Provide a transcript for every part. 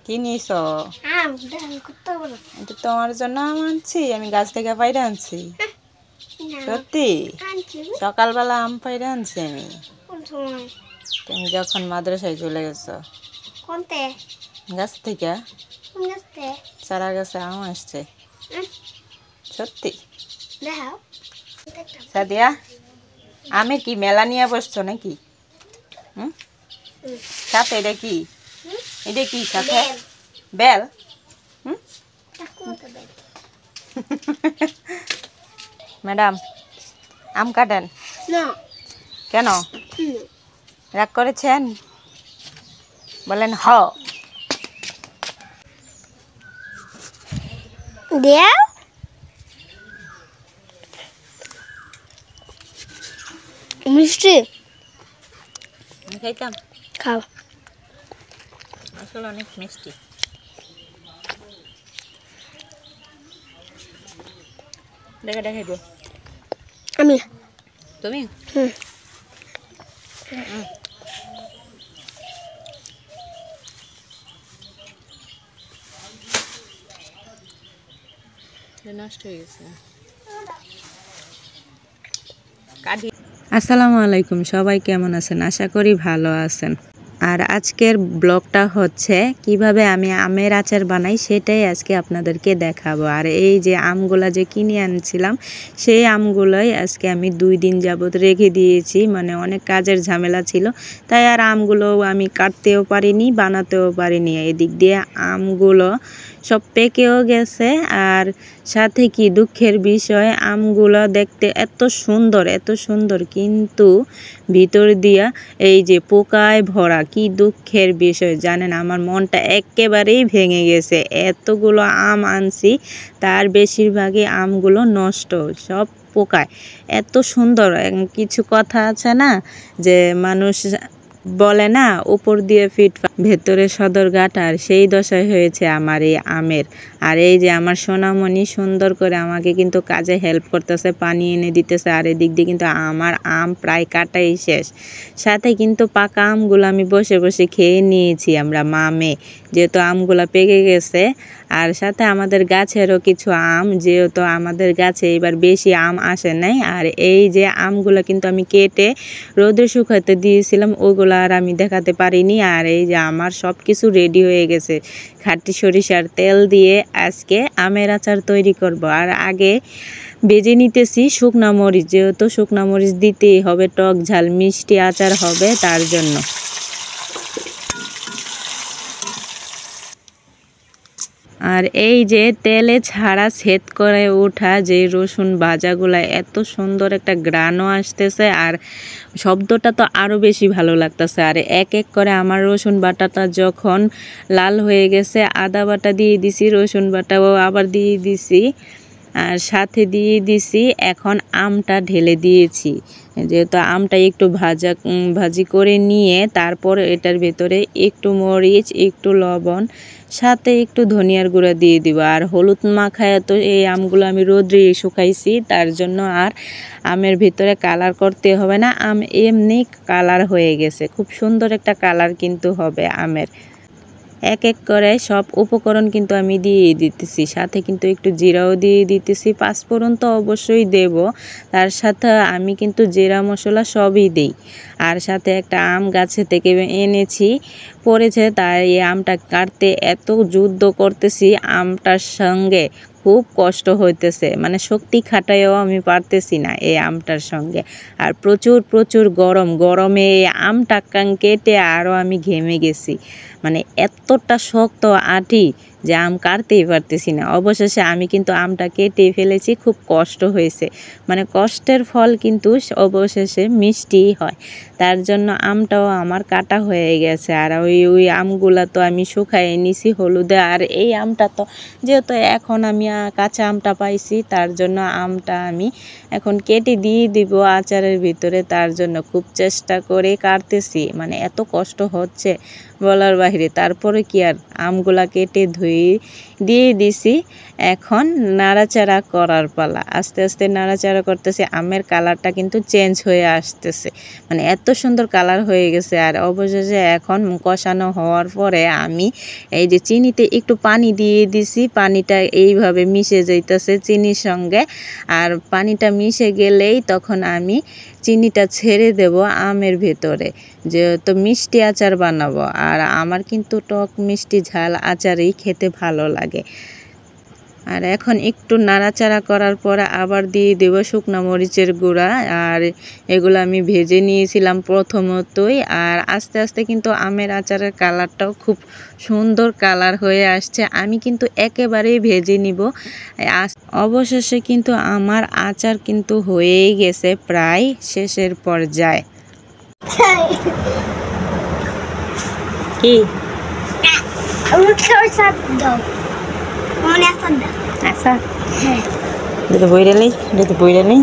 কি নিছ? তোমার জন্য আম আনছি, আমি গাছ থেকে পাইরে আনছি। সত্যি সকালবেলা আম পাইরে আনছি আমি। তুমি যখন মাদ্রাসায় চলে গেছো। গাছ থেকে চারা গাছে আম আসছে। সত্যি সাদিয়া, আমে কি মেলা নিয়ে বসছো নাকি? সাথে এটা কি? এটা কি সাথে? বেল? ম্যাডাম আম কাটেন কেন? রাগ করেছেন? বলেন হ। মিষ্টি খাইতাম, খাও। আসলে অনেক মিষ্টি। দেখে দেখাইব আমি তুমি? নষ্ট হয়ে গেছে। আসসালামু আলাইকুম, সবাই কেমন আছেন? আশা করি ভালো আছেন। আর আজকের ব্লগটা হচ্ছে কিভাবে আমি আমের আচার বানাই সেটাই আজকে আপনাদেরকে দেখাবো। আর এই যে আমগুলা যে কিনে আনছিলাম সেই আমগুলোই আজকে আমি 2 দিন যাবত রেখে দিয়েছি, মানে অনেক কাজের ঝামেলা ছিল, তাই আর আমগুলো আমি কাটতেও পারিনি, বানাতেও পারিনি। এদিক দিয়ে আমগুলো সব পেকেও গেছে। আর সাথে কি দুঃখের বিষয়, আমগুলো দেখতে এত সুন্দর কিন্তু ভিতর দিয়া এই যে পোকায় ভরা। কি দুঃখের বিষয় জানেন, আমার মনটা একেবারেই ভেঙে গেছে। এতগুলো আম আনছি, তার বেশিরভাগই আমগুলো নষ্ট, সব পোকায়। এত সুন্দর, কিছু কথা আছে না যে মানুষ বলে না উপর দিয়ে ফিট ভেতরে সদরঘাট, আর সেই দশাই হয়েছে আমার এই আমের। আর এই যে আমার সোনামণি সুন্দর করে আমাকে কিন্তু কাজে হেল্প করতেছে, পানি এনে দিতেছে। আর এদিক দিয়ে কিন্তু আমার আম প্রায় কাটাই শেষ। সাথে কিন্তু পাকা আমগুলো আমি বসে বসে খেয়ে নিয়েছি আমরা মা-মেয়ে, যেহেতু আমগুলো পেকে গেছে। আর সাথে আমাদের গাছেরও কিছু আম, যেহেতু আমাদের গাছে এবার বেশি আম আসে নাই। আর এই যে আমগুলো কিন্তু আমি কেটে রোদে শুকাতে দিয়েছিলাম, ওগুলো আর আমি দেখাতে পারিনি। আর এই যে আমার সব কিছু রেডি হয়ে গেছে, খাঁটি সরিষার তেল দিয়ে আজকে আমের আচার তৈরি করব। আর আগে ভেজে নিতেছি শুকনা মরিচ, যেহেতু শুকনা মরিচ দিতেই হবে, টক ঝাল মিষ্টি আচার হবে তার জন্য। আর এই যে তেলে ছাড়া ছেদ করে ওঠা যে রসুন ভাজাগুলা, এত সুন্দর একটা গ্রানও আসতেছে, আর শব্দটা তো আরও বেশি ভালো লাগতেছে। আর এক এক করে আমার রসুন বাটাটা যখন লাল হয়ে গেছে, আদা বাটা দিয়ে দিছি, রসুন বাটাও আবার দিয়ে দিছি, আর সাথে দিয়ে দিছি এখন আমটা ঢেলে দিয়েছি। যেহেতু আমটা একটু ভাজি করে নিয়ে তারপর এটার ভেতরে একটু মরিচ, একটু লবণ, সাথে একটু ধনিয়ার গুঁড়া দিয়ে দিব। আর হলুদ মাখায় তো এই আমগুলো আমি রোদ্রে শুকাইছি, তার জন্য আর আমের ভিতরে কালার করতে হবে না, আম এমনি কালার হয়ে গেছে। খুব সুন্দর একটা কালার কিন্তু হবে আমের। এক এক করে সব উপকরণ কিন্তু আমি দিয়ে দিতেছি, সাথে কিন্তু একটু জিরাও দিয়ে দিতেছি, পাঁচফোড়ন তো অবশ্যই দেব, তার সাথে আমি কিন্তু জিরা মশলা সবই দেই। আর সাথে একটা আম গাছে থেকে এনেছি, পড়েছে, তাই এই আমটা কাটতে এত যুদ্ধ করতেছি আমটার সঙ্গে, খুব কষ্ট হইতেছে, মানে শক্তি খাটাইও আমি পারতেছি না এই আমটার সঙ্গে। আর প্রচুর গরমে এই আমটা কেটে আরও আমি ঘেমে গেছি, মানে এতটা শক্ত আঁটি যে আম কাটতেই পারতেছি না। অবশেষে আমি কিন্তু আমটা কেটে ফেলেছি, খুব কষ্ট হয়েছে, মানে কষ্টের ফল কিন্তু অবশেষে মিষ্টিই হয়। তার জন্য আমটাও আমার কাটা হয়ে গেছে। আর ওই আমগুলা তো আমি শুকাই নিছি হলুদে। আর এই আমটা তো যেহেতু এখন আমি কাঁচা আমটা পাইছি, তার জন্য আমটা আমি এখন কেটে দিয়ে দিব আচারের ভিতরে, তার জন্য খুব চেষ্টা করে কাটতেছি, মানে এত কষ্ট হচ্ছে বলার বাহিরে। তারপরে কি আর আমগুলা কেটে ধুয়ে দিয়ে দিছি। এখন নাড়াচাড়া করার পালা। আস্তে আস্তে নাড়াচাড়া করতেছি। আমের কালারটা কিন্তু চেঞ্জ হয়ে আসতেছে, মানে এত সুন্দর কালার হয়ে গেছে। আর অবশেষে এখন কষানো হওয়ার পরে আমি এই যে চিনিতে একটু পানি দিয়ে দিছি। পানিটা এইভাবে মিশে যাইতেছে চিনির সঙ্গে। আর পানিটা মিশে গেলেই তখন আমি চিনিটা ছেড়ে দেব আমের ভেতরে, যেহেতু মিষ্টি আচার বানাবো। আর আমার কিন্তু টক মিষ্টি ঝাল আচারই খেতে ভালো লাগে। আর এখন একটু নাড়াচাড়া করার পরে আবার দিয়ে দেব শুকনো মরিচের গুঁড়া। আর এগুলো আমি ভেজে নিয়েছিলাম প্রথমতই। আর আস্তে আস্তে কিন্তু আমের আচারের কালারটাও খুব সুন্দর কালার হয়ে আসছে। আমি কিন্তু একেবারেই ভেজে নিব। অবশেষে কিন্তু আমার আচার কিন্তু হয়েই গেছে, প্রায় শেষের পর্যায়ে। কি আচ্ছা যেটা বইরে নেই, যেটা বইরে নেই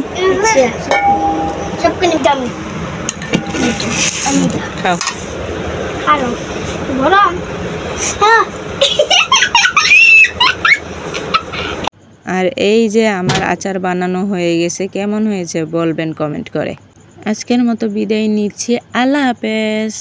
খাও। আর এই যে আমার আচার বানানো হয়ে গেছে, কেমন হয়েছে বলবেন কমেন্ট করে। আজকের মতো বিদায় নিচ্ছি, আল্লাহ হাফেজ।